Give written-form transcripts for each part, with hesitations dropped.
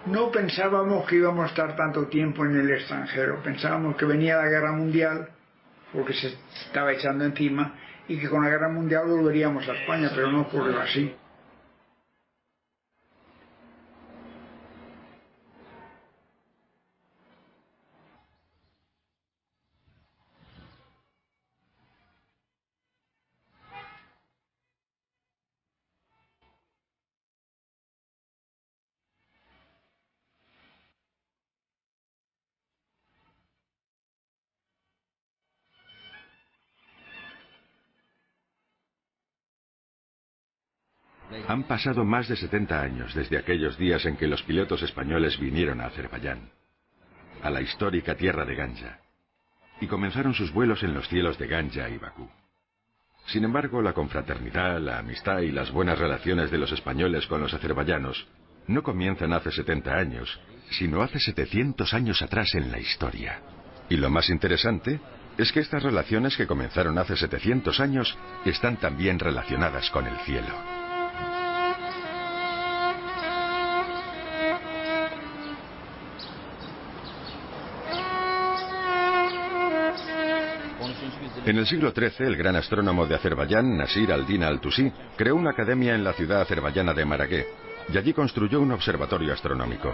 No pensábamos que íbamos a estar tanto tiempo en el extranjero. Pensábamos que venía la guerra mundial, porque se estaba echando encima, y que con la guerra mundial volveríamos a España, pero no ocurrió así. Han pasado más de 70 años desde aquellos días en que los pilotos españoles vinieron a Azerbaiyán, a la histórica tierra de Ganja, y comenzaron sus vuelos en los cielos de Ganja y Bakú. Sin embargo, la confraternidad, la amistad y las buenas relaciones de los españoles con los azerbaiyanos no comienzan hace 70 años, sino hace 700 años atrás en la historia. Y lo más interesante es que estas relaciones que comenzaron hace 700 años están también relacionadas con el cielo. En el siglo XIII, el gran astrónomo de Azerbaiyán, Nasir al-Din al-Tusi, creó una academia en la ciudad azerbaiyana de Maragé, y allí construyó un observatorio astronómico.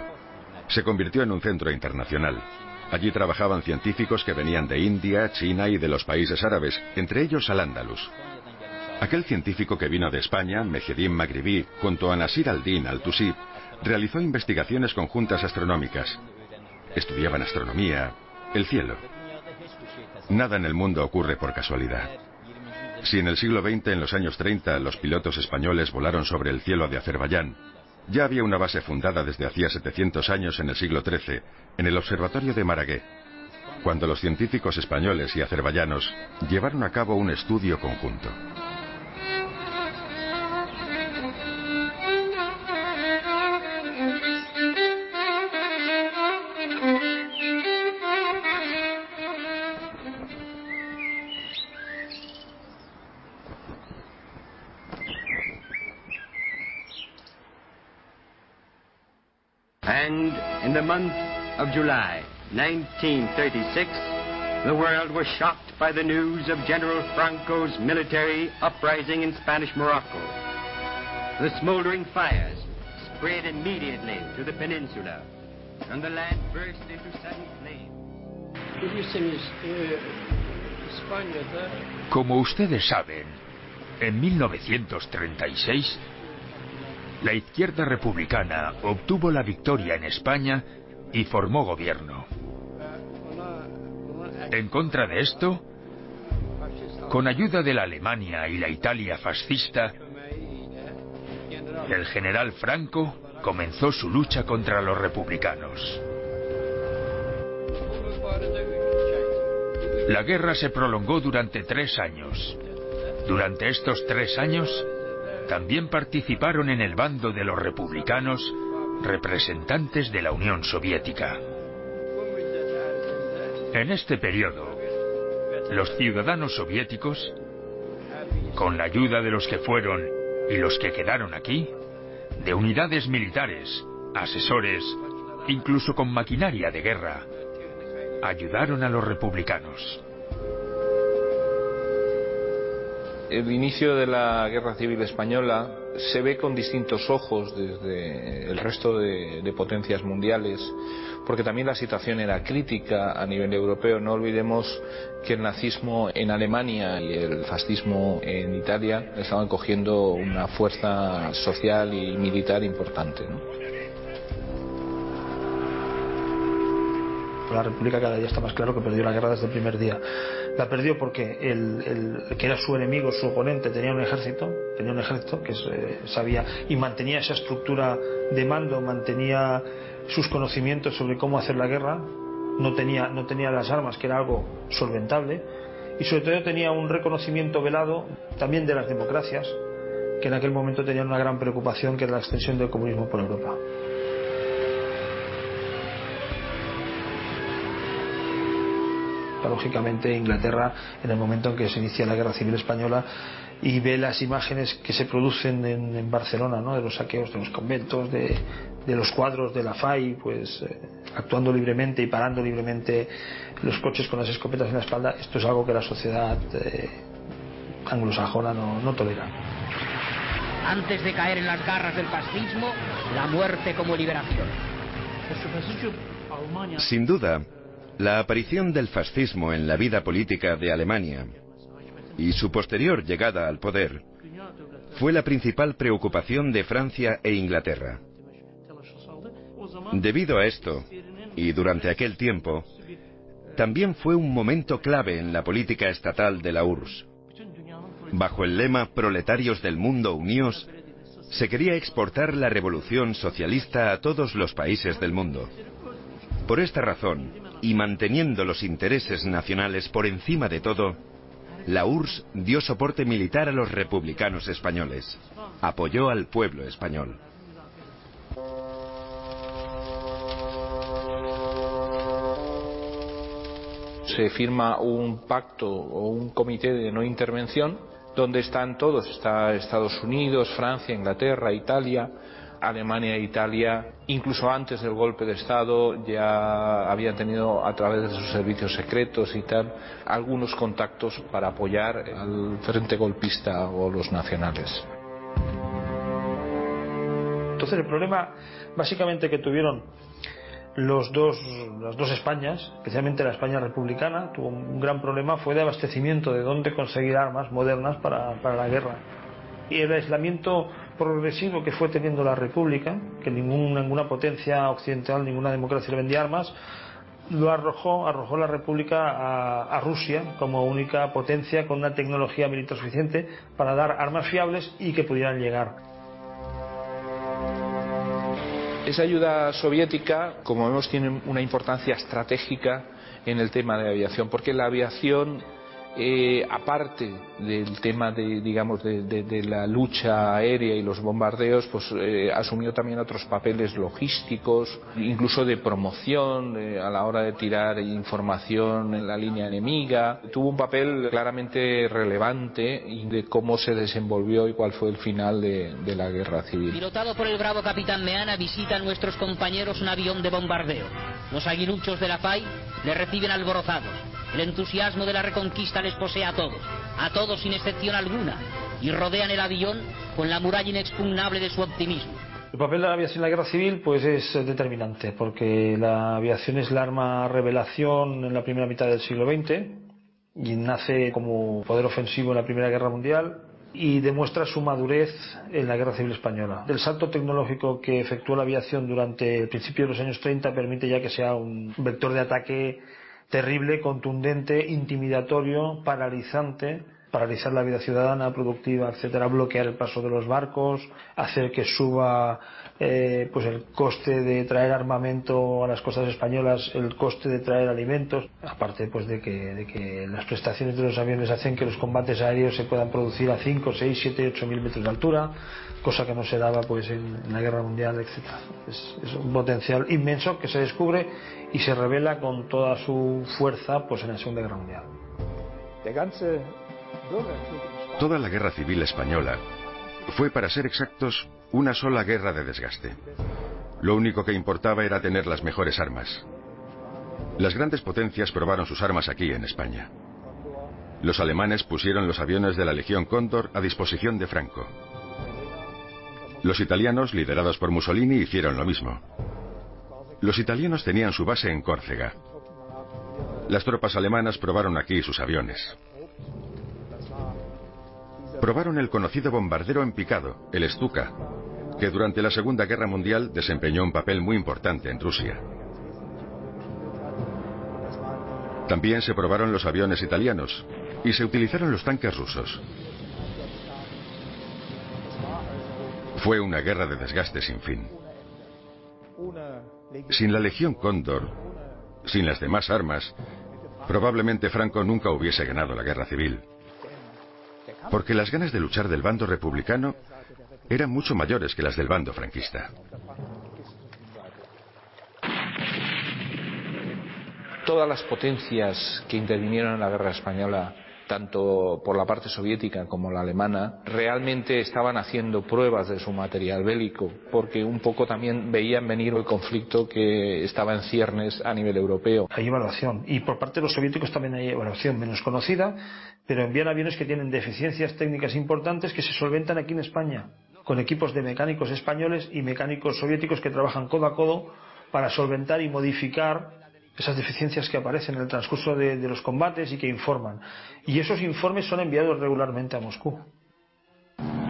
Se convirtió en un centro internacional. Allí trabajaban científicos que venían de India, China y de los países árabes, entre ellos Al-Ándalus. Aquel científico que vino de España, Mehedín Maghribi, junto a Nasir al-Din al-Tusi, realizó investigaciones conjuntas astronómicas. Estudiaban astronomía, el cielo. Nada en el mundo ocurre por casualidad. Si en el siglo XX, en los años 30, los pilotos españoles volaron sobre el cielo de Azerbaiyán, ya había una base fundada desde hacía 700 años en el siglo XIII, en el observatorio de Maragé, cuando los científicos españoles y azerbaiyanos llevaron a cabo un estudio conjunto. And in the month of July 1936, the world was shocked by the news of General Franco's military uprising in Spanish Morocco. The smoldering fires spread immediately to the peninsula, and the land burst into sudden flame. Como ustedes saben, en 1936, la izquierda republicana obtuvo la victoria en España y formó gobierno. En contra de esto, con ayuda de la Alemania y la Italia fascista, el general Franco comenzó su lucha contra los republicanos. La guerra se prolongó durante 3 años. Durante estos 3 años, también participaron en el bando de los republicanos representantes de la Unión Soviética. En este periodo, los ciudadanos soviéticos, con la ayuda de los que fueron y los que quedaron aquí, de unidades militares, asesores, incluso con maquinaria de guerra, ayudaron a los republicanos. El inicio de la Guerra Civil Española se ve con distintos ojos desde el resto de potencias mundiales, porque también la situación era crítica a nivel europeo. No olvidemos que el nazismo en Alemania y el fascismo en Italia estaban cogiendo una fuerza social y militar importante, ¿no? La República cada día está más claro que perdió la guerra desde el primer día. La perdió porque el que era su enemigo, su oponente, tenía un ejército que sabía y mantenía esa estructura de mando, mantenía sus conocimientos sobre cómo hacer la guerra, no tenía las armas, que era algo solventable, y sobre todo tenía un reconocimiento velado también de las democracias, que en aquel momento tenían una gran preocupación, que era la extensión del comunismo por Europa. Lógicamente Inglaterra, en el momento en que se inicia la Guerra Civil Española, y ve las imágenes que se producen en Barcelona, ¿no? De los saqueos de los conventos, de los cuadros de la FAI, pues actuando libremente y parando libremente los coches con las escopetas en la espalda. Esto es algo que la sociedad anglosajona no tolera. Antes de caer en las garras del fascismo, la muerte como liberación. Sin duda, la aparición del fascismo en la vida política de Alemania y su posterior llegada al poder fue la principal preocupación de Francia e Inglaterra. Debido a esto, y durante aquel tiempo, también fue un momento clave en la política estatal de la URSS. Bajo el lema Proletarios del mundo, uníos, se quería exportar la revolución socialista a todos los países del mundo. Por esta razón, y manteniendo los intereses nacionales por encima de todo, la URSS dio soporte militar a los republicanos españoles. Apoyó al pueblo español. Se firma un pacto o un comité de no intervención donde están todos, está Estados Unidos, Francia, Inglaterra, Italia, Alemania e Italia. Incluso antes del golpe de Estado ya habían tenido, a través de sus servicios secretos y tal, algunos contactos para apoyar al frente golpista o los nacionales. Entonces el problema básicamente que tuvieron las dos Españas, especialmente la España republicana, tuvo un gran problema, fue de abastecimiento, de dónde conseguir armas modernas para la guerra. Y el aislamiento progresivo que fue teniendo la República, que ninguna potencia occidental, ninguna democracia le vendía armas, lo arrojó la República a Rusia como única potencia con una tecnología militar suficiente para dar armas fiables y que pudieran llegar. Esa ayuda soviética, como vemos, tiene una importancia estratégica en el tema de aviación, porque la aviación, aparte del tema de la lucha aérea y los bombardeos, pues asumió también otros papeles logísticos, incluso de promoción a la hora de tirar información en la línea enemiga. Tuvo un papel claramente relevante de cómo se desenvolvió y cuál fue el final de la guerra civil. Pilotado por el bravo capitán Meana, visitan nuestros compañeros un avión de bombardeo. Los aguiluchos de la FAI le reciben alborozados. El entusiasmo de la reconquista les posee a todos sin excepción alguna, y rodean el avión con la muralla inexpugnable de su optimismo. El papel de la aviación en la guerra civil pues es determinante, porque la aviación es la arma revelación en la primera mitad del siglo XX y nace como poder ofensivo en la Primera Guerra Mundial y demuestra su madurez en la Guerra Civil Española. El salto tecnológico que efectuó la aviación durante el principio de los años 30 permite ya que sea un vector de ataque terrible, contundente, intimidatorio, paralizante, paralizar la vida ciudadana, productiva, etcétera, bloquear el paso de los barcos, hacer que suba pues el coste de traer armamento a las costas españolas, el coste de traer alimentos, aparte pues de que las prestaciones de los aviones hacen que los combates aéreos se puedan producir a 5, 6, 7, 8 mil metros de altura, cosa que no se daba pues en la Guerra Mundial, etcétera. Es un potencial inmenso que se descubre y se revela con toda su fuerza pues en la Segunda Guerra Mundial. Toda la Guerra Civil Española fue, para ser exactos, una sola guerra de desgaste. Lo único que importaba era tener las mejores armas. Las grandes potencias probaron sus armas aquí en España. Los alemanes pusieron los aviones de la Legión Cóndor a disposición de Franco. Los italianos, liderados por Mussolini, hicieron lo mismo. Los italianos tenían su base en Córcega. Las tropas alemanas probaron aquí sus aviones. Probaron el conocido bombardero en picado, el Stuka, que durante la Segunda Guerra Mundial desempeñó un papel muy importante en Rusia. También se probaron los aviones italianos y se utilizaron los tanques rusos. Fue una guerra de desgaste sin fin. Sin la Legión Cóndor, sin las demás armas, probablemente Franco nunca hubiese ganado la guerra civil. Porque las ganas de luchar del bando republicano eran mucho mayores que las del bando franquista. Todas las potencias que intervinieron en la guerra española tanto por la parte soviética como la alemana, realmente estaban haciendo pruebas de su material bélico, porque un poco también veían venir el conflicto que estaba en ciernes a nivel europeo. Hay evaluación, y por parte de los soviéticos también hay evaluación menos conocida, pero envían aviones que tienen deficiencias técnicas importantes que se solventan aquí en España, con equipos de mecánicos españoles y mecánicos soviéticos que trabajan codo a codo para solventar y modificar esas deficiencias que aparecen en el transcurso de los combates y que informan. Y esos informes son enviados regularmente a Moscú.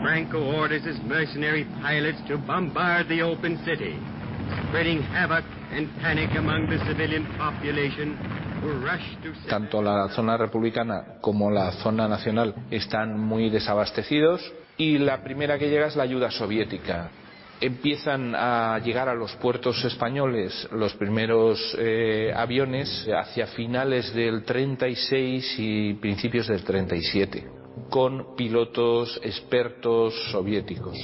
Franco orders his mercenary pilots to bombard the open city, spreading havoc and panic among the civilian population who rush to... Tanto la zona republicana como la zona nacional están muy desabastecidos y la primera que llega es la ayuda soviética. Empiezan a llegar a los puertos españoles los primeros aviones hacia finales del 36 y principios del 37, con pilotos expertos soviéticos.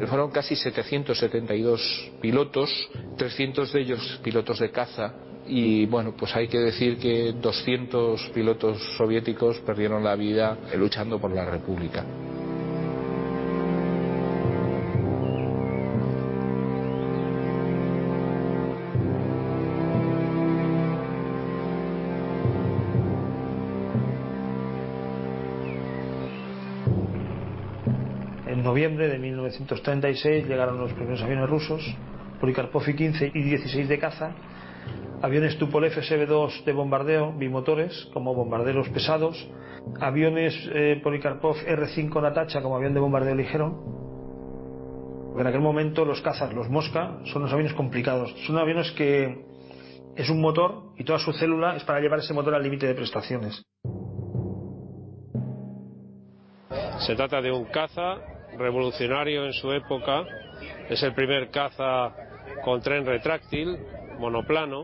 Fueron casi 772 pilotos, 300 de ellos pilotos de caza, y bueno, pues hay que decir que 200 pilotos soviéticos perdieron la vida luchando por la República. En noviembre de 1936 llegaron los primeros aviones rusos, Polikarpov I-15 y 16 de caza, aviones Tupolev SB-2 de bombardeo bimotores como bombarderos pesados, aviones Polikarpov R-5 Natacha como avión de bombardeo ligero. En aquel momento los cazas, los Mosca, son unos aviones complicados, son aviones que es un motor y toda su célula es para llevar ese motor al límite de prestaciones. Se trata de un caza revolucionario en su época, es el primer caza con tren retráctil, monoplano,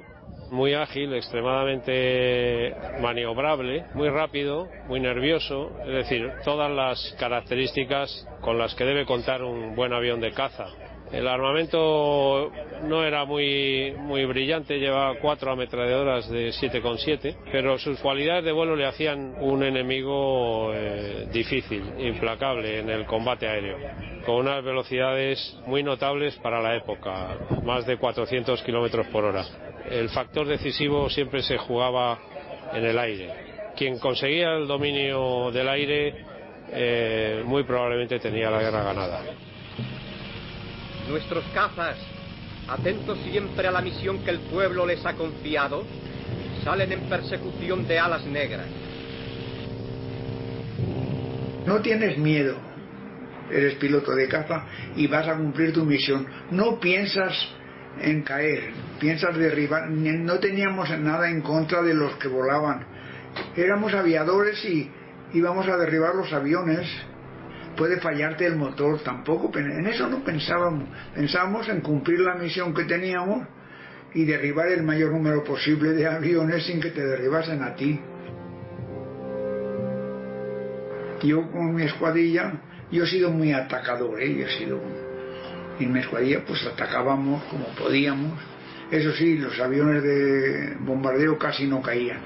muy ágil, extremadamente maniobrable, muy rápido, muy nervioso, es decir, todas las características con las que debe contar un buen avión de caza. El armamento no era muy brillante, llevaba 4 ametralladoras de 7,7, pero sus cualidades de vuelo le hacían un enemigo difícil, implacable en el combate aéreo, con unas velocidades muy notables para la época, más de 400 kilómetros por hora. El factor decisivo siempre se jugaba en el aire. Quien conseguía el dominio del aire muy probablemente tenía la guerra ganada. Nuestros cazas, atentos siempre a la misión que el pueblo les ha confiado, salen en persecución de alas negras. No tienes miedo, eres piloto de caza y vas a cumplir tu misión. No piensas en caer, piensas derribar. No teníamos nada en contra de los que volaban. Éramos aviadores y íbamos a derribar los aviones. Puede fallarte el motor, tampoco, en eso no pensábamos. Pensábamos en cumplir la misión que teníamos y derribar el mayor número posible de aviones sin que te derribasen a ti. Yo con mi escuadrilla, yo he sido muy atacador, en mi escuadrilla pues atacábamos como podíamos. Eso sí, los aviones de bombardeo casi no caían.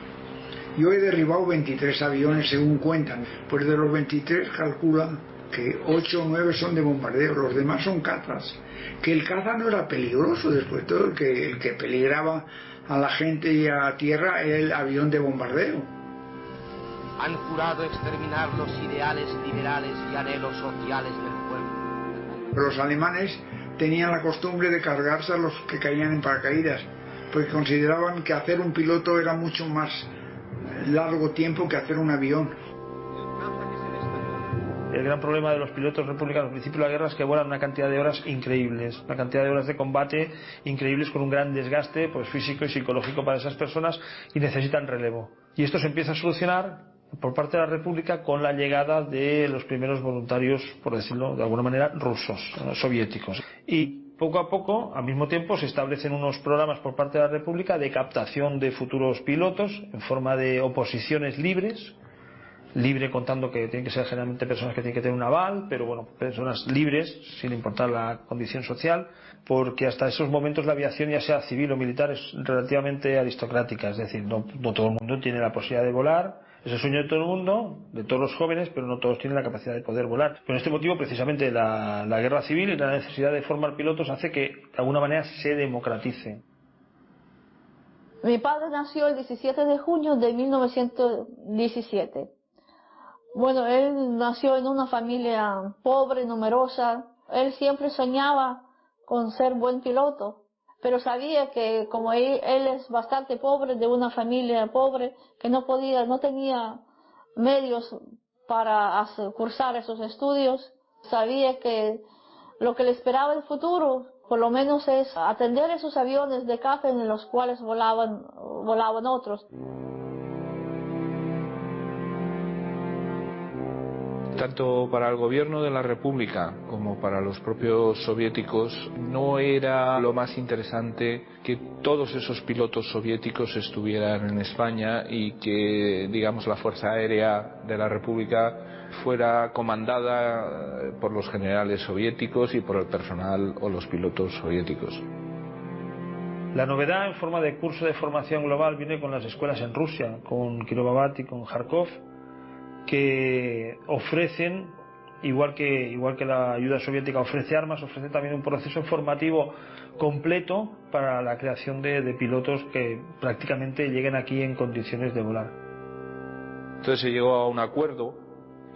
Yo he derribado 23 aviones según cuentan, pues de los 23 calcula que 8 o 9 son de bombardeo, los demás son cazas. Que el caza no era peligroso, después todo el que peligraba a la gente y a tierra era el avión de bombardeo. Han jurado exterminar los ideales liberales y anhelos sociales del pueblo. Los alemanes tenían la costumbre de cargarse a los que caían en paracaídas, porque consideraban que hacer un piloto era mucho más largo tiempo que hacer un avión. El gran problema de los pilotos republicanos al principio de la guerra es que vuelan una cantidad de horas increíbles, una cantidad de horas de combate increíbles con un gran desgaste pues físico y psicológico para esas personas y necesitan relevo. Y esto se empieza a solucionar por parte de la República con la llegada de los primeros voluntarios, por decirlo de alguna manera, rusos, soviéticos. Y poco a poco, al mismo tiempo, se establecen unos programas por parte de la República de captación de futuros pilotos en forma de oposiciones libres, libre contando que tienen que ser generalmente personas que tienen que tener un aval, pero bueno, personas libres sin importar la condición social, porque hasta esos momentos la aviación, ya sea civil o militar, es relativamente aristocrática, es decir, no todo el mundo tiene la posibilidad de volar, Es el sueño de todo el mundo, de todos los jóvenes, pero no todos tienen la capacidad de poder volar. Por este motivo, precisamente, la guerra civil y la necesidad de formar pilotos hace que, de alguna manera, se democratice. Mi padre nació el 17 de junio de 1917. Bueno, él nació en una familia pobre, numerosa. Él siempre soñaba con ser buen piloto, pero sabía que como él es bastante pobre, de una familia pobre, que no tenía medios para cursar esos estudios, sabía que lo que le esperaba en el futuro, por lo menos, es atender esos aviones de caza en los cuales volaban otros. Tanto para el gobierno de la República como para los propios soviéticos no era lo más interesante que todos esos pilotos soviéticos estuvieran en España y que, digamos, la Fuerza Aérea de la República fuera comandada por los generales soviéticos y por el personal o los pilotos soviéticos. La novedad en forma de curso de formación global viene con las escuelas en Rusia, con Kirovohrad y con Kharkov, que ofrecen, igual que la ayuda soviética ofrece armas, ofrece también un proceso formativo completo para la creación de pilotos que prácticamente lleguen aquí en condiciones de volar. Entonces se llegó a un acuerdo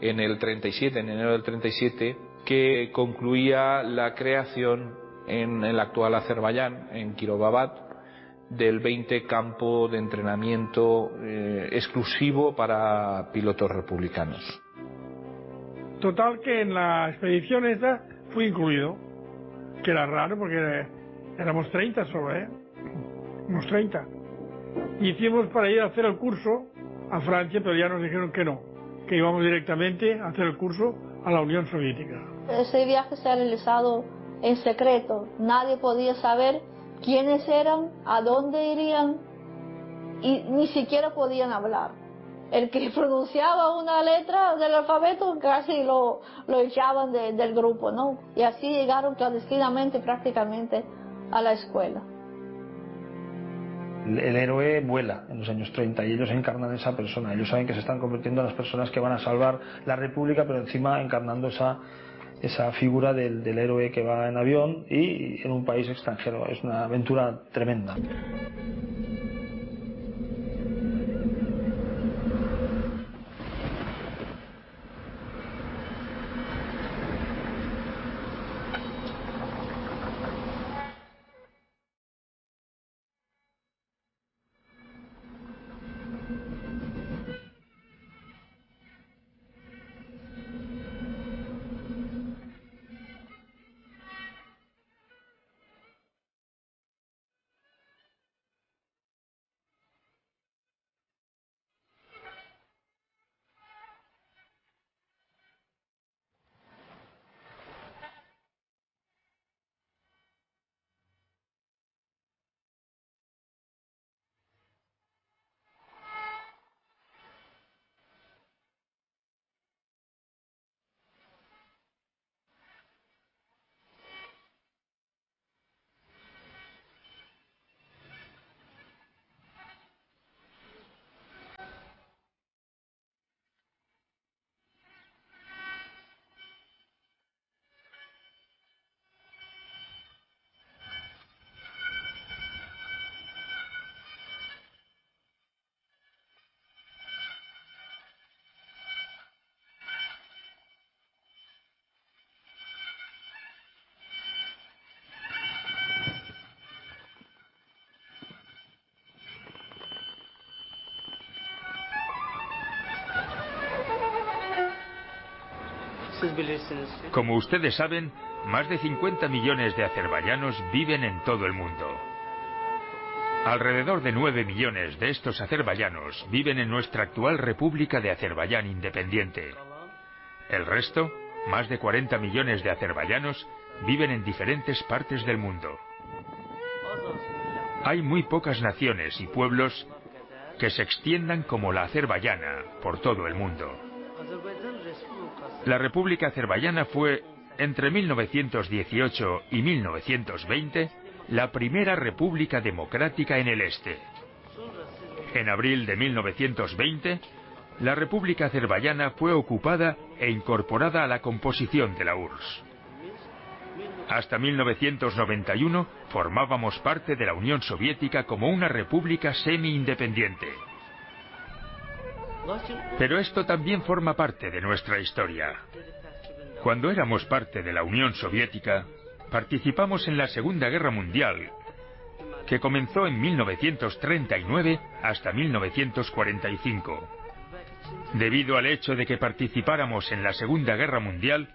en enero del 37, que concluía la creación en el actual Azerbaiyán, en Kirovohrad, del 20 campo de entrenamiento exclusivo para pilotos republicanos. Total, que en la expedición esta fui incluido, que era raro porque éramos 30 solo, unos 30. Hicimos para ir a hacer el curso a Francia, pero ya nos dijeron que no, que íbamos directamente a hacer el curso a la Unión Soviética. Ese viaje se ha realizado en secreto, nadie podía saber quiénes eran, a dónde irían, y ni siquiera podían hablar. El que pronunciaba una letra del alfabeto casi lo echaban del grupo, ¿no? Y así llegaron clandestinamente prácticamente a la escuela. El héroe vuela en los años 30 y ellos encarnan esa persona. Ellos saben que se están convirtiendo en las personas que van a salvar la República, pero encima encarnando esa figura del héroe que va en avión y en un país extranjero. Es una aventura tremenda. Como ustedes saben, más de 50 millones de azerbaiyanos viven en todo el mundo. Alrededor de 9 millones de estos azerbaiyanos viven en nuestra actual República de Azerbaiyán independiente. El resto, más de 40 millones de azerbaiyanos, viven en diferentes partes del mundo. Hay muy pocas naciones y pueblos que se extiendan como la azerbaiyana por todo el mundo. La República Azerbaiyana fue, entre 1918 y 1920, la primera república democrática en el este. En abril de 1920, la República Azerbaiyana fue ocupada e incorporada a la composición de la URSS. Hasta 1991 formábamos parte de la Unión Soviética como una república semi-independiente. Pero esto también forma parte de nuestra historia. Cuando éramos parte de la Unión Soviética, participamos en la Segunda Guerra Mundial, que comenzó en 1939 hasta 1945. Debido al hecho de que participáramos en la Segunda Guerra Mundial,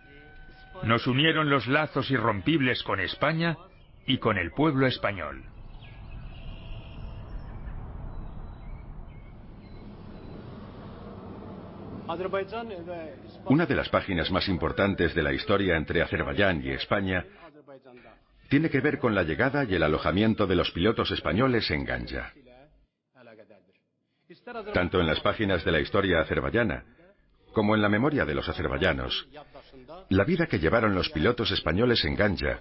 nos unieron los lazos irrompibles con España y con el pueblo español. Una de las páginas más importantes de la historia entre Azerbaiyán y España tiene que ver con la llegada y el alojamiento de los pilotos españoles en Ganja. Tanto en las páginas de la historia azerbaiyana como en la memoria de los azerbaiyanos, la vida que llevaron los pilotos españoles en Ganja,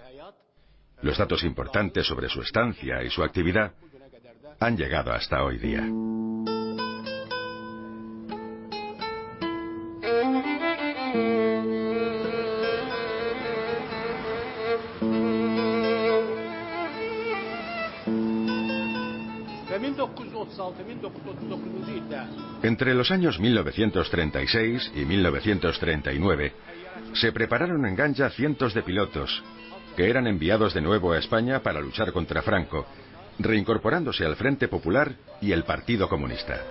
los datos importantes sobre su estancia y su actividad, han llegado hasta hoy día. Entre los años 1936 y 1939 se prepararon en Ganja cientos de pilotos que eran enviados de nuevo a España para luchar contra Franco, reincorporándose al Frente Popular y el Partido Comunista.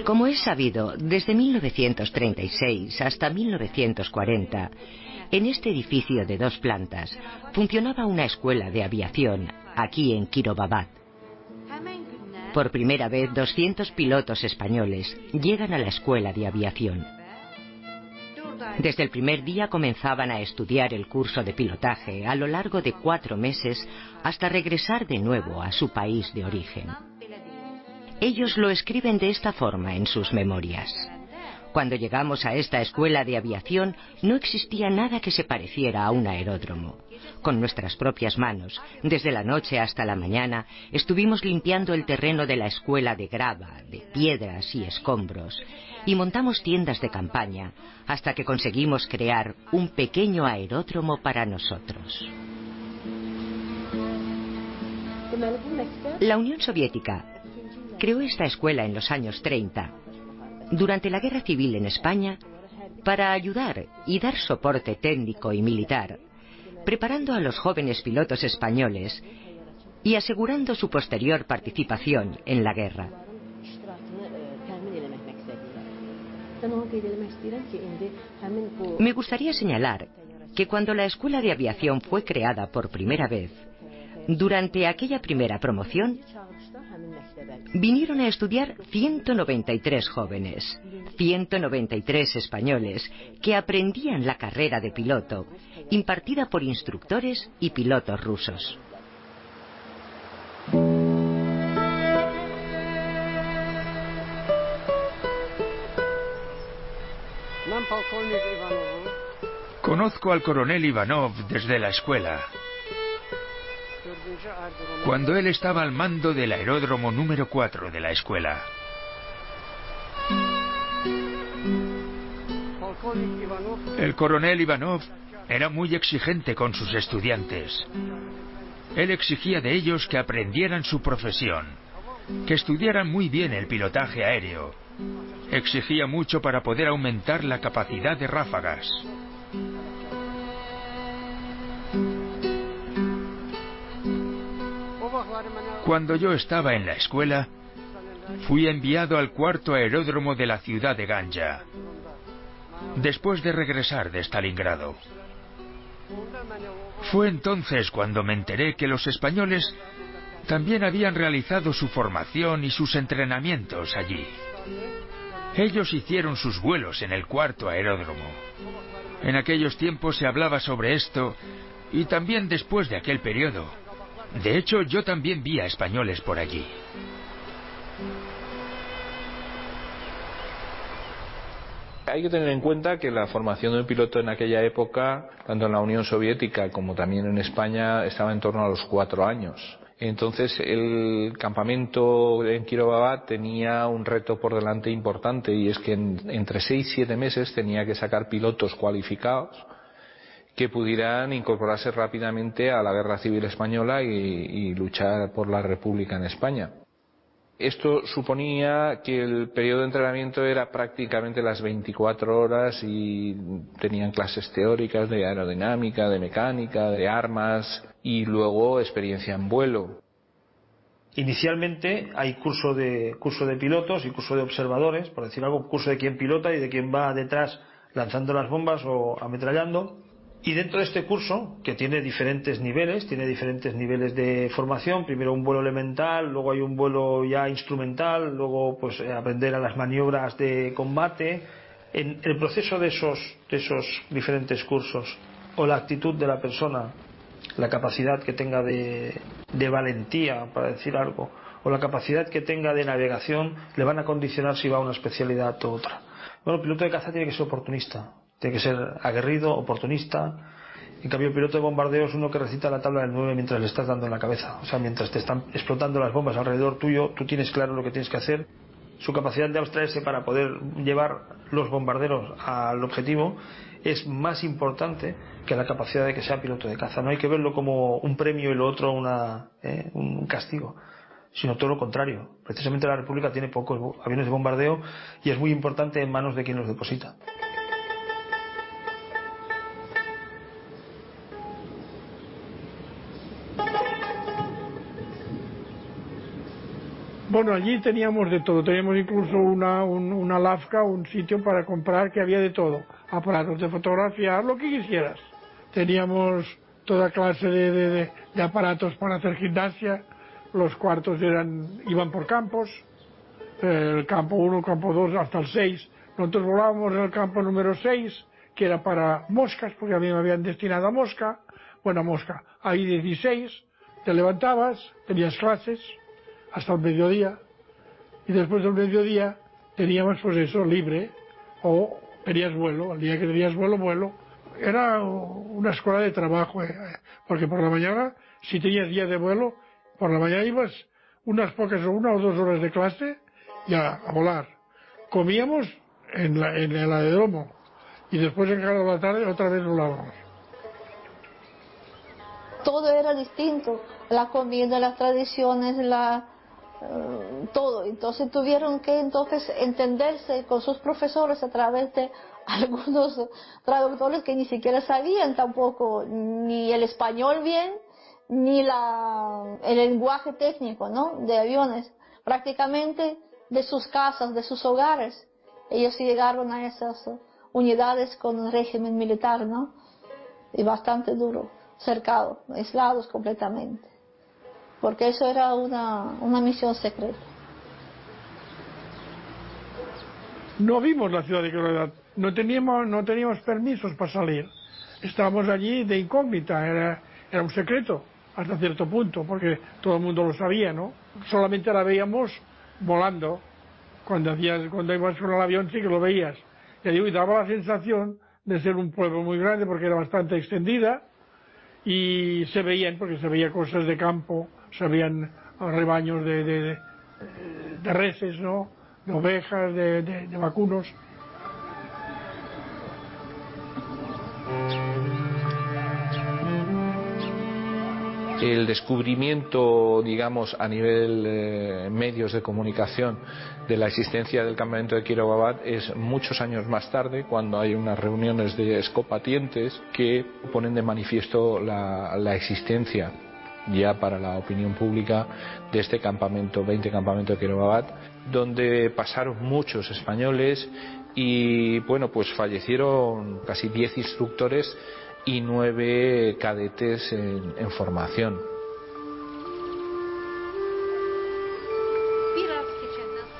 Como es sabido, desde 1936 hasta 1940, en este edificio de 2 plantas, funcionaba una escuela de aviación, aquí en Kirovabad. Por primera vez, 200 pilotos españoles llegan a la escuela de aviación. Desde el primer día comenzaban a estudiar el curso de pilotaje a lo largo de 4 meses hasta regresar de nuevo a su país de origen. Ellos lo escriben de esta forma en sus memorias. Cuando llegamos a esta escuela de aviación no existía nada que se pareciera a un aeródromo. Con nuestras propias manos, desde la noche hasta la mañana, estuvimos limpiando el terreno de la escuela de grava, de piedras y escombros, y montamos tiendas de campaña hasta que conseguimos crear un pequeño aeródromo para nosotros. La Unión Soviética creó esta escuela en los años 30, durante la Guerra Civil en España, para ayudar y dar soporte técnico y militar, preparando a los jóvenes pilotos españoles y asegurando su posterior participación en la guerra. Me gustaría señalar que cuando la Escuela de Aviación fue creada por primera vez, durante aquella primera promoción, vinieron a estudiar 193 jóvenes, 193 españoles que aprendían la carrera de piloto, impartida por instructores y pilotos rusos. Conozco al coronel Ivanov desde la escuela, cuando él estaba al mando del aeródromo número 4 de la escuela. El coronel Ivanov era muy exigente con sus estudiantes. Él exigía de ellos que aprendieran su profesión, que estudiaran muy bien el pilotaje aéreo. Exigía mucho para poder aumentar la capacidad de ráfagas. Cuando yo estaba en la escuela, fui enviado al 4º aeródromo de la ciudad de Ganja, después de regresar de Stalingrado. Fue entonces cuando me enteré que los españoles también habían realizado su formación y sus entrenamientos allí. Ellos hicieron sus vuelos en el 4º aeródromo. En aquellos tiempos se hablaba sobre esto y también después de aquel periodo. De hecho, yo también vi a españoles por allí. Hay que tener en cuenta que la formación de un piloto en aquella época, tanto en la Unión Soviética como también en España, estaba en torno a los 4 años. Entonces el campamento en Kirovavat tenía un reto por delante importante, y es que entre 6 y 7 meses tenía que sacar pilotos cualificados que pudieran incorporarse rápidamente a la Guerra Civil Española y luchar por la República en España. Esto suponía que el periodo de entrenamiento era prácticamente las 24 horas y tenían clases teóricas de aerodinámica, de mecánica, de armas y luego experiencia en vuelo. Inicialmente hay curso de pilotos y curso de observadores, por decir algo, curso de quién pilota y de quién va detrás lanzando las bombas o ametrallando. Y dentro de este curso, que tiene diferentes niveles de formación, primero un vuelo elemental, luego hay un vuelo ya instrumental, luego pues aprender a las maniobras de combate. En el proceso de esos diferentes cursos, o la actitud de la persona, la capacidad que tenga de valentía, para decir algo, o la capacidad que tenga de navegación, le van a condicionar si va a una especialidad u otra. Bueno, el piloto de caza tiene que ser oportunista. Tiene que ser aguerrido, oportunista. En cambio, el piloto de bombardeo es uno que recita la tabla del 9 mientras le estás dando en la cabeza. O sea, mientras te están explotando las bombas alrededor tuyo, tú tienes claro lo que tienes que hacer. Su capacidad de abstraerse para poder llevar los bombarderos al objetivo es más importante que la capacidad de que sea piloto de caza. No hay que verlo como un premio y lo otro un castigo, sino todo lo contrario. Precisamente la República tiene pocos aviones de bombardeo y es muy importante en manos de quien los deposita. Bueno, allí teníamos de todo, teníamos incluso una lavka, un sitio para comprar que había de todo, aparatos de fotografiar, lo que quisieras. Teníamos toda clase de aparatos para hacer gimnasia, los cuartos iban por campos, el campo 1, el campo 2 hasta el 6. Nosotros volábamos en el campo número 6, que era para moscas, porque a mí me habían destinado a mosca, ahí 16, te levantabas, tenías clases hasta el mediodía, y después del mediodía teníamos pues eso, libre, o tenías vuelo, al día que tenías vuelo. Era una escuela de trabajo, porque por la mañana, si tenías día de vuelo, por la mañana ibas unas pocas, 1 o 2 horas de clase y a volar. Comíamos en el aeródromo, y después en cada la tarde otra vez volábamos. Todo era distinto, la comida, las tradiciones, todo. Entonces tuvieron que entenderse con sus profesores a través de algunos traductores que ni siquiera sabían tampoco ni el español bien, ni el lenguaje técnico, ¿no?, de aviones. Prácticamente de sus casas, de sus hogares, ellos llegaron a esas unidades con el régimen militar, ¿no?, y bastante duro, cercados, aislados completamente, porque eso era una misión secreta. No vimos la ciudad de Kirovavat, no teníamos permisos para salir, estábamos allí de incógnita, era un secreto hasta cierto punto, porque todo el mundo lo sabía, ¿no? Solamente la veíamos volando. Cuando ibas con el avión sí que lo veías. Y daba la sensación de ser un pueblo muy grande, porque era bastante extendida, y se veía cosas de campo, se veían rebaños de reses, ¿no?, de ovejas, de vacunos. El descubrimiento, digamos, a nivel medios de comunicación de la existencia del campamento de Kirovavat es muchos años más tarde, cuando hay unas reuniones de excopatientes que ponen de manifiesto la existencia ya para la opinión pública de este campamento, 20 campamento de Kirovavat, donde pasaron muchos españoles y bueno, pues fallecieron casi 10 instructores y 9 cadetes en formación.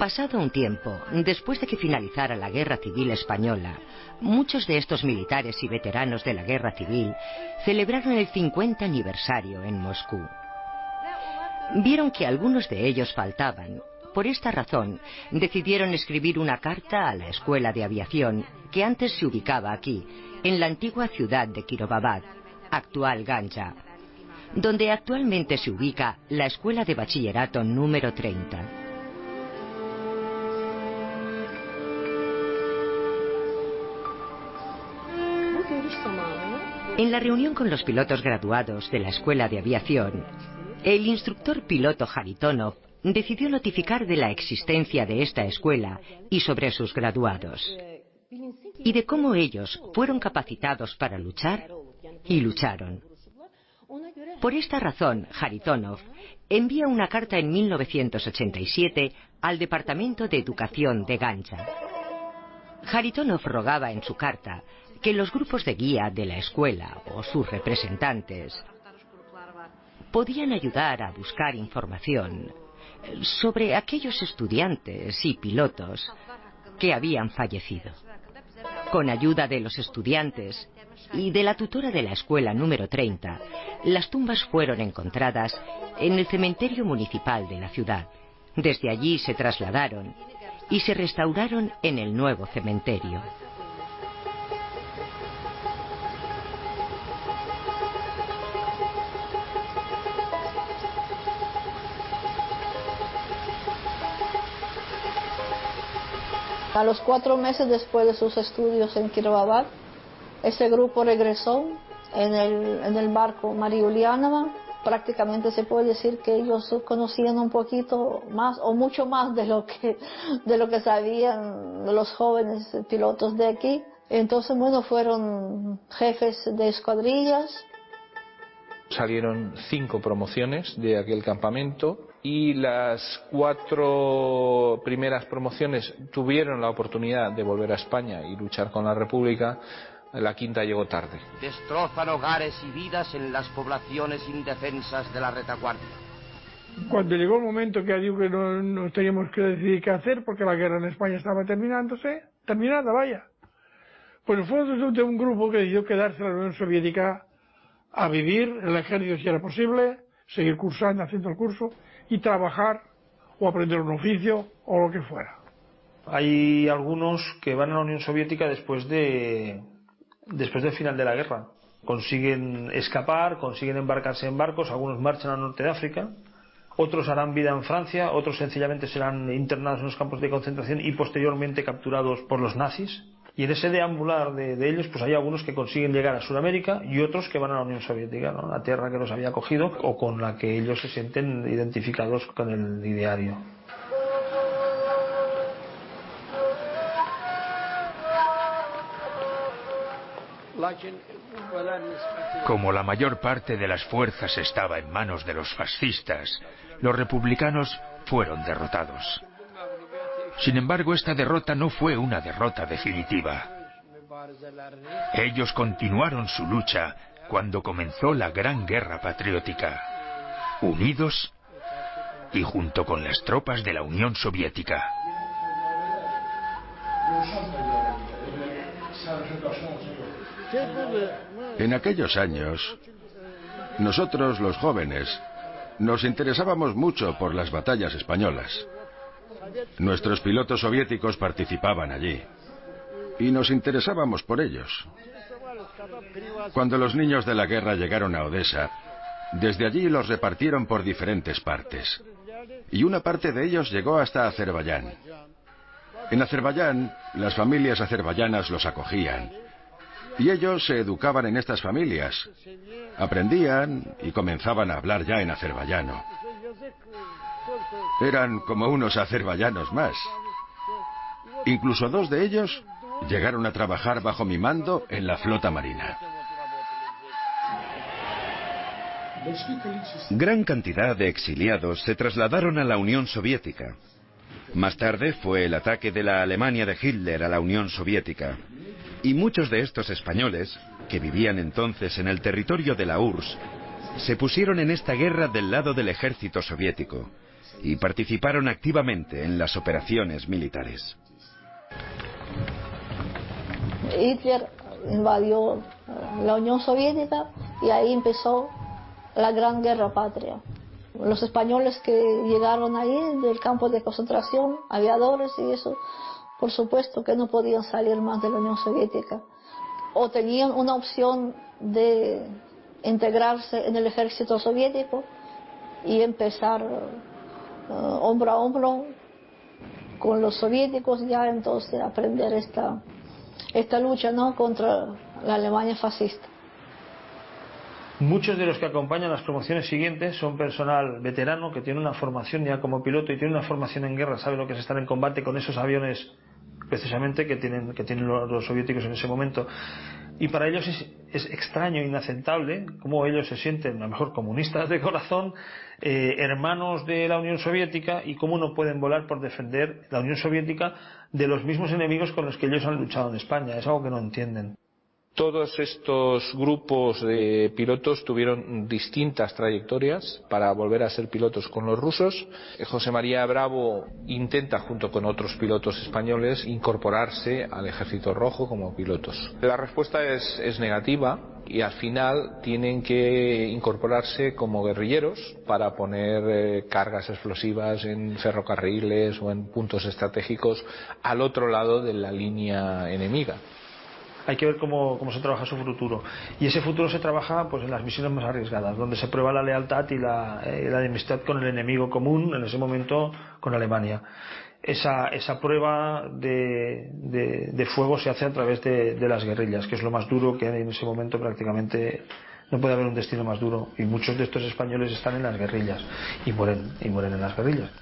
Pasado un tiempo, después de que finalizara la Guerra Civil Española, muchos de estos militares y veteranos de la Guerra Civil celebraron el 50 aniversario en Moscú. Vieron que algunos de ellos faltaban. Por esta razón, decidieron escribir una carta a la Escuela de Aviación, que antes se ubicaba aquí, en la antigua ciudad de Kirovabad, actual Ganja, donde actualmente se ubica la Escuela de Bachillerato número 30. En la reunión con los pilotos graduados de la Escuela de Aviación, el instructor piloto Haritonov decidió notificar de la existencia de esta escuela y sobre sus graduados, y de cómo ellos fueron capacitados para luchar y lucharon. Por esta razón, Haritonov envía una carta en 1987 al Departamento de Educación de Ganja. Haritonov rogaba en su carta que los grupos de guía de la escuela o sus representantes podían ayudar a buscar información sobre aquellos estudiantes y pilotos que habían fallecido. Con ayuda de los estudiantes y de la tutora de la escuela número 30, las tumbas fueron encontradas en el cementerio municipal de la ciudad. Desde allí se trasladaron y se restauraron en el nuevo cementerio. A los 4 meses después de sus estudios en Kirovabad, ese grupo regresó en el barco María Ulianova. Prácticamente se puede decir que ellos conocían un poquito más o mucho más de lo que sabían los jóvenes pilotos de aquí. Entonces, bueno, fueron jefes de escuadrillas. Salieron 5 promociones de aquel campamento y las 4 primeras promociones tuvieron la oportunidad de volver a España y luchar con la República. La 5ª llegó tarde. Destrozan hogares y vidas en las poblaciones indefensas de la retaguardia. Cuando llegó el momento que digo que no teníamos que decidir qué hacer porque la guerra en España estaba terminada, vaya. Pues fue de un grupo que decidió quedarse en la Unión Soviética a vivir en el ejército si era posible, seguir cursando, haciendo el curso y trabajar o aprender un oficio o lo que fuera. Hay algunos que van a la Unión Soviética después del final de la guerra. Consiguen escapar, consiguen embarcarse en barcos, algunos marchan al norte de África, otros harán vida en Francia, otros sencillamente serán internados en los campos de concentración y posteriormente capturados por los nazis. Y en ese deambular de ellos, pues hay algunos que consiguen llegar a Sudamérica y otros que van a la Unión Soviética, ¿no? La tierra que los había acogido o con la que ellos se sienten identificados con el ideario. Como la mayor parte de las fuerzas estaba en manos de los fascistas, los republicanos fueron derrotados. Sin embargo, esta derrota no fue una derrota definitiva. Ellos continuaron su lucha cuando comenzó la Gran Guerra Patriótica, unidos y junto con las tropas de la Unión Soviética. En aquellos años, nosotros los jóvenes nos interesábamos mucho por las batallas españolas. Nuestros pilotos soviéticos participaban allí y nos interesábamos por ellos. Cuando los niños de la guerra llegaron a Odessa, desde allí los repartieron por diferentes partes y una parte de ellos llegó hasta Azerbaiyán. En Azerbaiyán, las familias azerbaiyanas los acogían y ellos se educaban en estas familias, aprendían y comenzaban a hablar ya en azerbaiyano. Eran como unos azerbaiyanos más. Incluso 2 de ellos llegaron a trabajar bajo mi mando en la flota marina. Gran cantidad de exiliados se trasladaron a la Unión Soviética. Más tarde fue el ataque de la Alemania de Hitler a la Unión Soviética. Y muchos de estos españoles, que vivían entonces en el territorio de la URSS, se pusieron en esta guerra del lado del ejército soviético y participaron activamente en las operaciones militares. Hitler invadió la Unión Soviética y ahí empezó la Gran Guerra Patria. Los españoles que llegaron ahí del campo de concentración, aviadores y eso, por supuesto que no podían salir más de la Unión Soviética. O tenían una opción de integrarse en el ejército soviético y empezar hombro a hombro con los soviéticos, ya entonces aprender esta lucha, ¿no?, contra la Alemania fascista. Muchos de los que acompañan las promociones siguientes son personal veterano que tiene una formación ya como piloto y tiene una formación en guerra, sabe lo que es estar en combate con esos aviones precisamente que tienen los soviéticos en ese momento. Y para ellos es extraño e inaceptable cómo ellos se sienten, a lo mejor comunistas de corazón, hermanos de la Unión Soviética, y cómo no pueden volar por defender la Unión Soviética de los mismos enemigos con los que ellos han luchado en España. Es algo que no entienden. Todos estos grupos de pilotos tuvieron distintas trayectorias para volver a ser pilotos con los rusos. José María Bravo intenta, junto con otros pilotos españoles, incorporarse al Ejército Rojo como pilotos. La respuesta es negativa y al final tienen que incorporarse como guerrilleros para poner cargas explosivas en ferrocarriles o en puntos estratégicos al otro lado de la línea enemiga. Hay que ver cómo se trabaja su futuro, y ese futuro se trabaja pues en las misiones más arriesgadas, donde se prueba la lealtad y la enemistad con el enemigo común, en ese momento con Alemania. Esa prueba de fuego se hace a través de las guerrillas, que es lo más duro que hay en ese momento. Prácticamente no puede haber un destino más duro, y muchos de estos españoles están en las guerrillas y mueren en las guerrillas.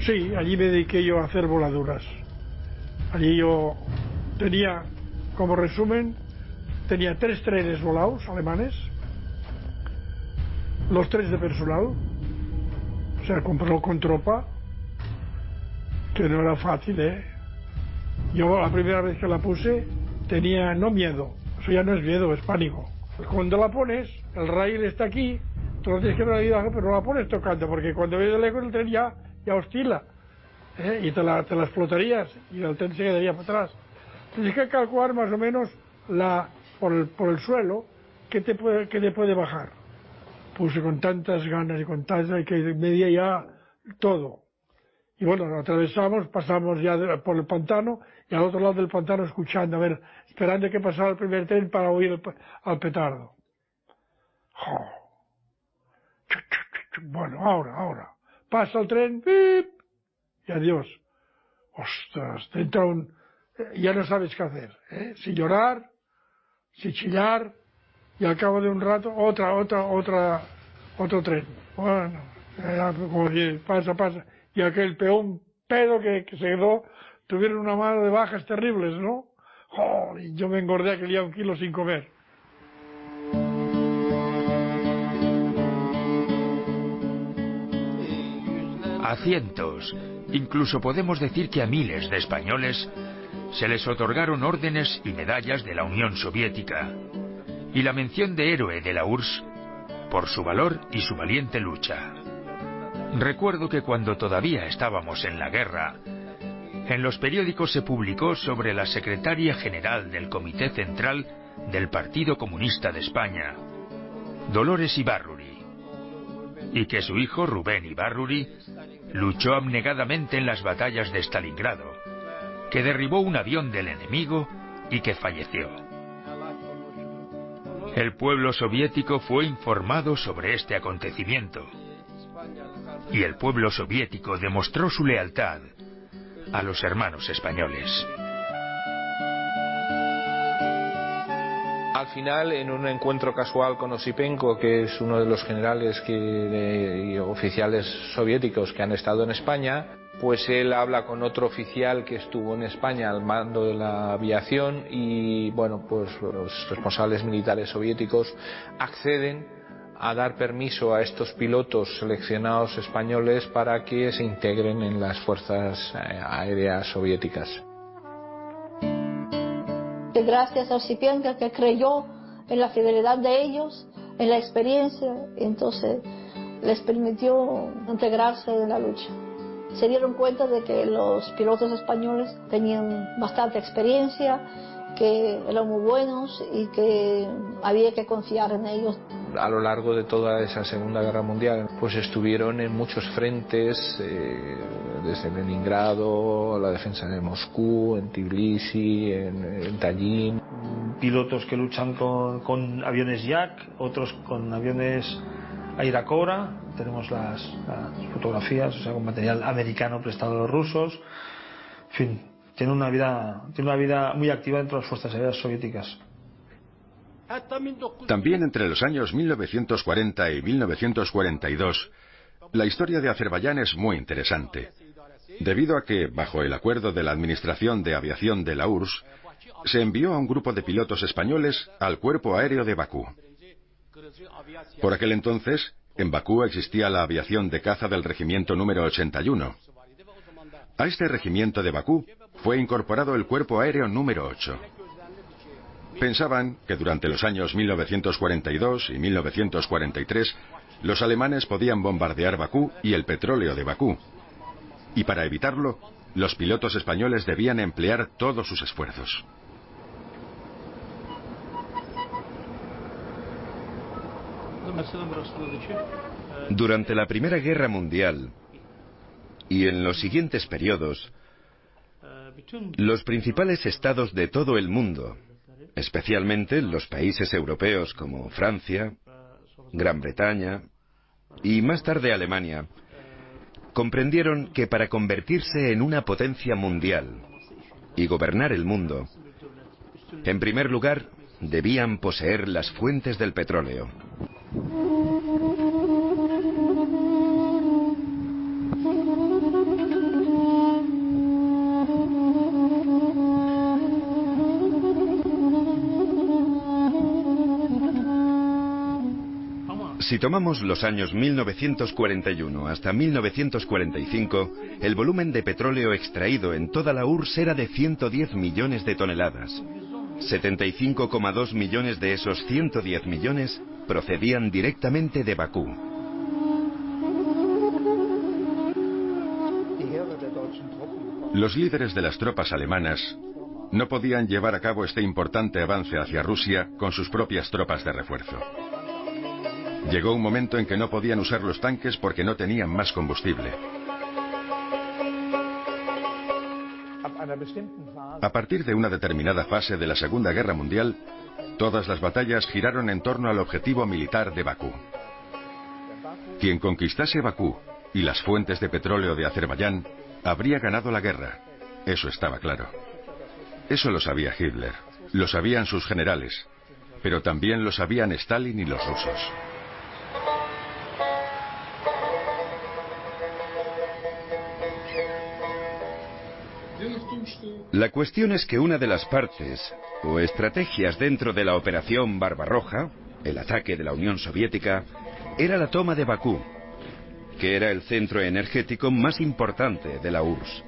Sí, allí me dediqué yo a hacer voladuras. Allí yo tenía, como resumen, tenía 3 trenes volados alemanes, los 3 de personal, o sea, compró con tropa, que no era fácil, ¿eh? Yo la primera vez que la puse tenía no miedo, eso ya no es miedo, es pánico. Cuando la pones, el rail está aquí, tú no tienes que ver la pero no la pones tocando, porque cuando ves de lejos el tren ya oscila. Y te la explotarías y el tren se quedaría para atrás. Tienes que calcular más o menos por el suelo qué te puede bajar. Puse con tantas ganas y con tantas que medía ya todo. Y bueno, lo atravesamos, pasamos ya por el pantano, y al otro lado del pantano escuchando, esperando que pasara el primer tren para oír al petardo. ¡Oh! Bueno, ahora. Pasa el tren, ¡pip! Y adiós. Ostras, te entra ya no sabes qué hacer, ¿eh? Si llorar, si chillar, y al cabo de un rato otro tren. Bueno, como pasa. Y aquel peón pedo que se quedó, tuvieron una mano de bajas terribles, ¿no? ¡Oh! Y yo me engordé aquel día 1 kilo sin comer. A cientos, incluso podemos decir que a miles de españoles se les otorgaron órdenes y medallas de la Unión Soviética y la mención de héroe de la URSS por su valor y su valiente lucha. Recuerdo que cuando todavía estábamos en la guerra, en los periódicos se publicó sobre la secretaria general del Comité Central del Partido Comunista de España, Dolores Ibárruri, y que su hijo Rubén Ibárruri luchó abnegadamente en las batallas de Stalingrado, que derribó un avión del enemigo y que falleció. El pueblo soviético fue informado sobre este acontecimiento, y el pueblo soviético demostró su lealtad a los hermanos españoles. Al final, en un encuentro casual con Osipenko, que es uno de los generales y oficiales soviéticos que han estado en España, pues él habla con otro oficial que estuvo en España al mando de la aviación, y bueno, pues los responsables militares soviéticos acceden a dar permiso a estos pilotos seleccionados españoles para que se integren en las fuerzas aéreas soviéticas. Gracias a Osipenko, que creyó en la fidelidad de ellos, en la experiencia, entonces les permitió integrarse en la lucha. Se dieron cuenta de que los pilotos españoles tenían bastante experiencia, que eran muy buenos y que había que confiar en ellos. A lo largo de toda esa Segunda Guerra Mundial, pues estuvieron en muchos frentes, desde Leningrado, la defensa de Moscú, en Tbilisi, en Tallin. Pilotos que luchan con aviones Yak, otros con aviones Airacobra. Tenemos las fotografías, o sea, con material americano prestado a los rusos. En fin, tiene una vida muy activa dentro de las fuerzas aéreas soviéticas. También entre los años 1940 y 1942, la historia de Azerbaiyán es muy interesante, debido a que, bajo el acuerdo de la Administración de Aviación de la URSS, se envió a un grupo de pilotos españoles al Cuerpo Aéreo de Bakú. Por aquel entonces, en Bakú existía la aviación de caza del regimiento número 81. A este regimiento de Bakú fue incorporado el Cuerpo Aéreo número 8. Pensaban que durante los años 1942 y 1943 los alemanes podían bombardear Bakú y el petróleo de Bakú. Y para evitarlo, los pilotos españoles debían emplear todos sus esfuerzos. Durante la Primera Guerra Mundial y en los siguientes periodos, los principales estados de todo el mundo, especialmente los países europeos como Francia, Gran Bretaña y más tarde Alemania, comprendieron que para convertirse en una potencia mundial y gobernar el mundo, en primer lugar, debían poseer las fuentes del petróleo. Si tomamos los años 1941 hasta 1945, el volumen de petróleo extraído en toda la URSS era de 110 millones de toneladas. 75,2 millones de esos 110 millones procedían directamente de Bakú. Los líderes de las tropas alemanas no podían llevar a cabo este importante avance hacia Rusia con sus propias tropas de refuerzo. Llegó un momento en que no podían usar los tanques porque no tenían más combustible. A partir de una determinada fase de la Segunda Guerra Mundial, todas las batallas giraron en torno al objetivo militar de Bakú. Quien conquistase Bakú y las fuentes de petróleo de Azerbaiyán habría ganado la guerra. Eso estaba claro. Eso lo sabía Hitler, lo sabían sus generales, pero también lo sabían Stalin y los rusos. La cuestión es que una de las partes o estrategias dentro de la Operación Barbarroja, el ataque de la Unión Soviética, era la toma de Bakú, que era el centro energético más importante de la URSS.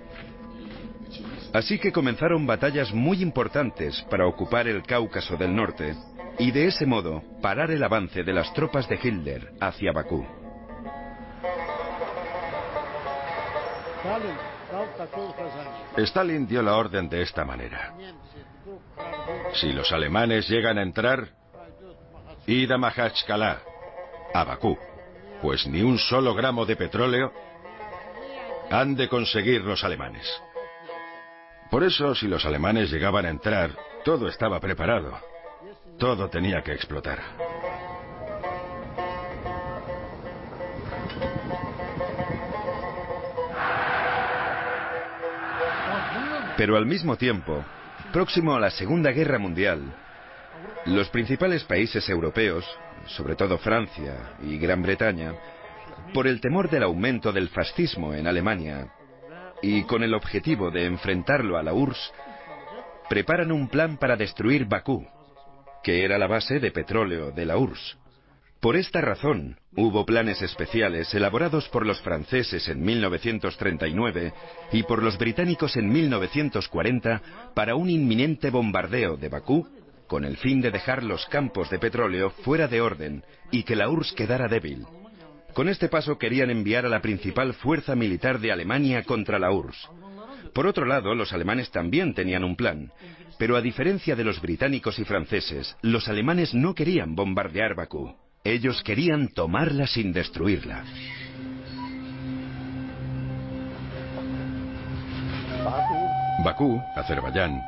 Así que comenzaron batallas muy importantes para ocupar el Cáucaso del Norte y de ese modo parar el avance de las tropas de Hitler hacia Bakú. Stalin dio la orden de esta manera: si los alemanes llegan a entrar, id a Makhachkala, a Bakú, pues ni un solo gramo de petróleo han de conseguir los alemanes. Por eso, si los alemanes llegaban a entrar, todo estaba preparado. Todo tenía que explotar. Pero al mismo tiempo, próximo a la Segunda Guerra Mundial, los principales países europeos, sobre todo Francia y Gran Bretaña, por el temor del aumento del fascismo en Alemania y con el objetivo de enfrentarlo a la URSS, preparan un plan para destruir Bakú, que era la base de petróleo de la URSS. Por esta razón, hubo planes especiales elaborados por los franceses en 1939 y por los británicos en 1940 para un inminente bombardeo de Bakú con el fin de dejar los campos de petróleo fuera de orden y que la URSS quedara débil. Con este paso querían enviar a la principal fuerza militar de Alemania contra la URSS. Por otro lado, los alemanes también tenían un plan, pero a diferencia de los británicos y franceses, los alemanes no querían bombardear Bakú. Ellos querían tomarla sin destruirla. Bakú, Azerbaiyán,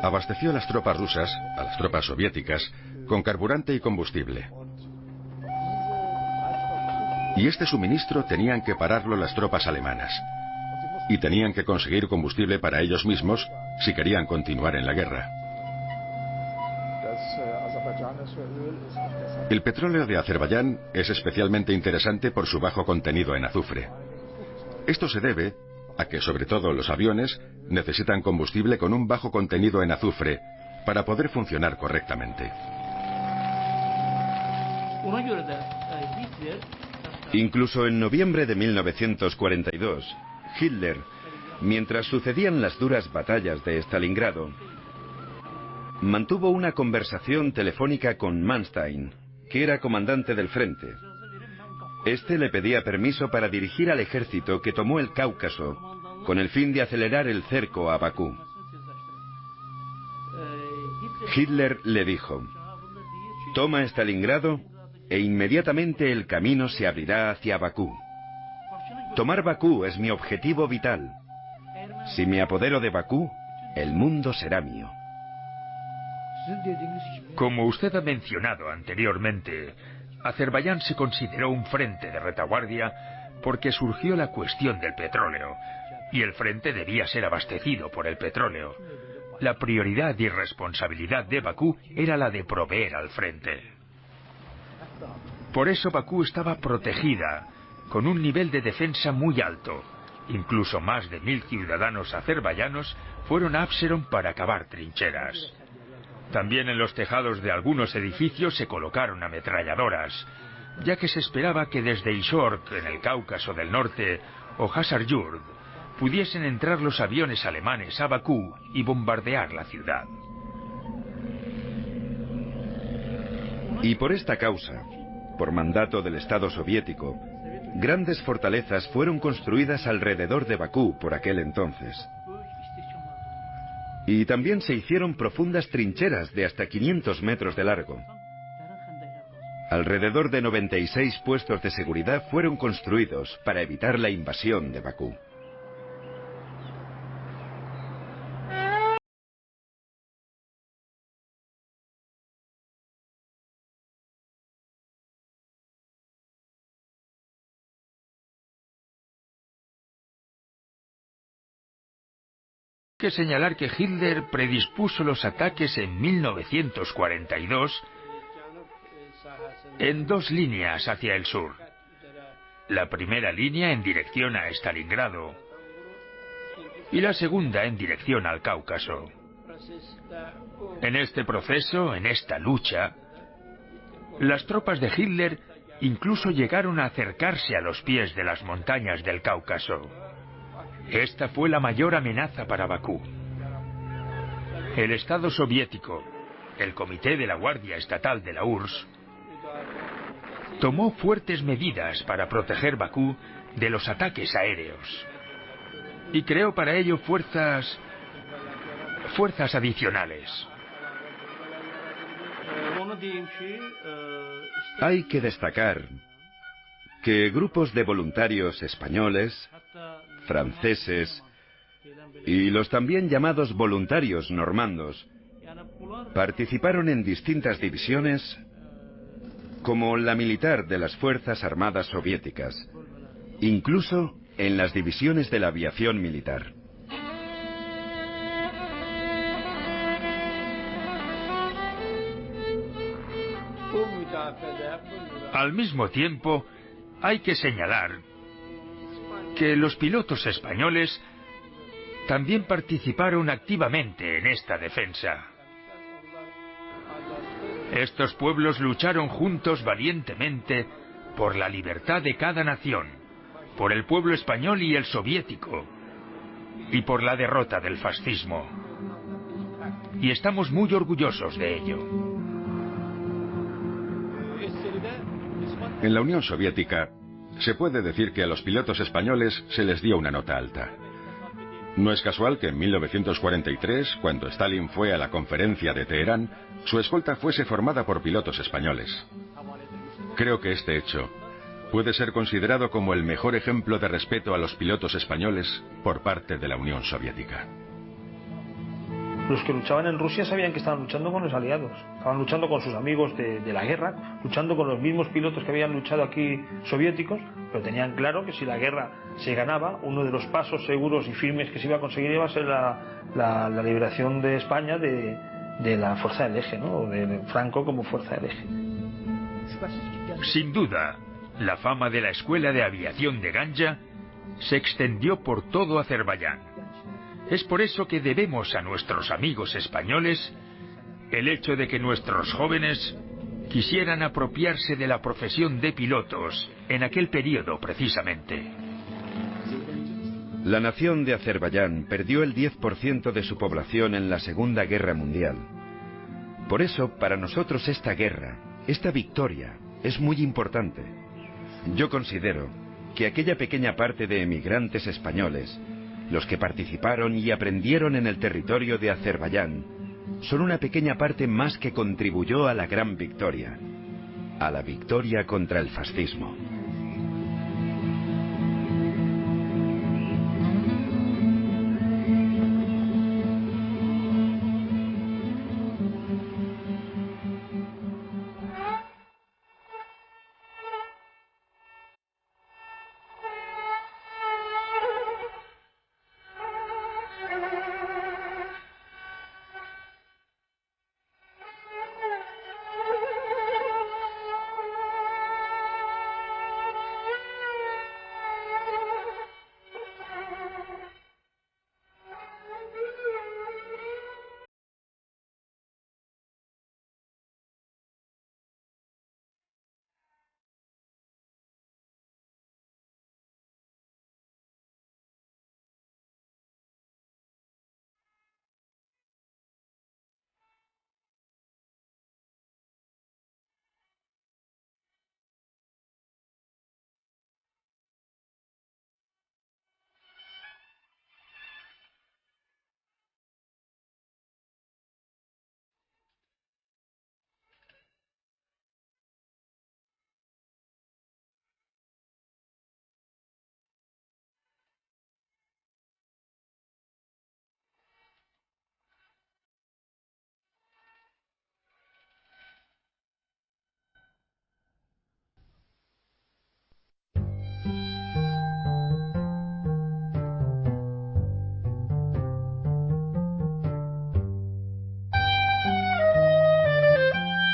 abasteció a las tropas rusas, a las tropas soviéticas, con carburante y combustible. Y este suministro tenían que pararlo las tropas alemanas. Y tenían que conseguir combustible para ellos mismos si querían continuar en la guerra. El petróleo de Azerbaiyán es especialmente interesante por su bajo contenido en azufre. Esto se debe a que, sobre todo, los aviones necesitan combustible con un bajo contenido en azufre para poder funcionar correctamente. Incluso en noviembre de 1942, Hitler, mientras sucedían las duras batallas de Stalingrado, mantuvo una conversación telefónica con Manstein, que era comandante del frente. Este le pedía permiso para dirigir al ejército que tomó el Cáucaso con el fin de acelerar el cerco a Bakú. Hitler le dijo: toma Stalingrado e inmediatamente el camino se abrirá hacia Bakú. Tomar Bakú es mi objetivo vital. Si me apodero de Bakú, el mundo será mío. Como usted ha mencionado anteriormente, Azerbaiyán se consideró un frente de retaguardia porque surgió la cuestión del petróleo, y el frente debía ser abastecido por el petróleo. La prioridad y responsabilidad de Bakú era la de proveer al frente. Por eso Bakú estaba protegida, con un nivel de defensa muy alto. Incluso más de 1000 ciudadanos azerbaiyanos fueron a Absheron para cavar trincheras. También en los tejados de algunos edificios se colocaron ametralladoras, ya que se esperaba que desde Izhork, en el Cáucaso del Norte, o Hasarjurd, pudiesen entrar los aviones alemanes a Bakú y bombardear la ciudad. Y por esta causa, por mandato del Estado soviético, grandes fortalezas fueron construidas alrededor de Bakú por aquel entonces. Y también se hicieron profundas trincheras de hasta 500 metros de largo. Alrededor de 96 puestos de seguridad fueron construidos para evitar la invasión de Bakú. Hay que señalar que Hitler predispuso los ataques en 1942 en dos líneas hacia el sur. La primera línea en dirección a Stalingrado y la segunda en dirección al Cáucaso. En este proceso, en esta lucha, las tropas de Hitler incluso llegaron a acercarse a los pies de las montañas del Cáucaso. Esta fue la mayor amenaza para Bakú. El Estado soviético, el Comité de la Guardia Estatal de la URSS, tomó fuertes medidas para proteger Bakú de los ataques aéreos y creó para ello fuerzas adicionales. Hay que destacar que grupos de voluntarios españoles, franceses y los también llamados voluntarios normandos participaron en distintas divisiones como la militar de las Fuerzas Armadas Soviéticas, incluso en las divisiones de la aviación militar. Al mismo tiempo, hay que señalar que los pilotos españoles también participaron activamente en esta defensa. Estos pueblos lucharon juntos valientemente por la libertad de cada nación, por el pueblo español y el soviético, y por la derrota del fascismo. y estamos muy orgullosos de ello. En la Unión Soviética se puede decir que a los pilotos españoles se les dio una nota alta. No es casual que en 1943, cuando Stalin fue a la conferencia de Teherán, su escolta fuese formada por pilotos españoles. Creo que este hecho puede ser considerado como el mejor ejemplo de respeto a los pilotos españoles por parte de la Unión Soviética. Los que luchaban en Rusia sabían que estaban luchando con los aliados, estaban luchando con sus amigos de la guerra, luchando con los mismos pilotos que habían luchado aquí soviéticos, pero tenían claro que si la guerra se ganaba, uno de los pasos seguros y firmes que se iba a conseguir iba a ser la liberación de España de la fuerza del eje, ¿no? De Franco como fuerza del eje. Sin duda, la fama de la Escuela de Aviación de Ganja se extendió por todo Azerbaiyán. Es por eso que debemos a nuestros amigos españoles el hecho de que nuestros jóvenes quisieran apropiarse de la profesión de pilotos en aquel periodo precisamente. La nación de Azerbaiyán perdió el 10% de su población en la Segunda Guerra Mundial. Por eso, para nosotros esta guerra, esta victoria, es muy importante. Yo considero que aquella pequeña parte de emigrantes españoles, los que participaron y aprendieron en el territorio de Azerbaiyán, son una pequeña parte más que contribuyó a la gran victoria, a la victoria contra el fascismo.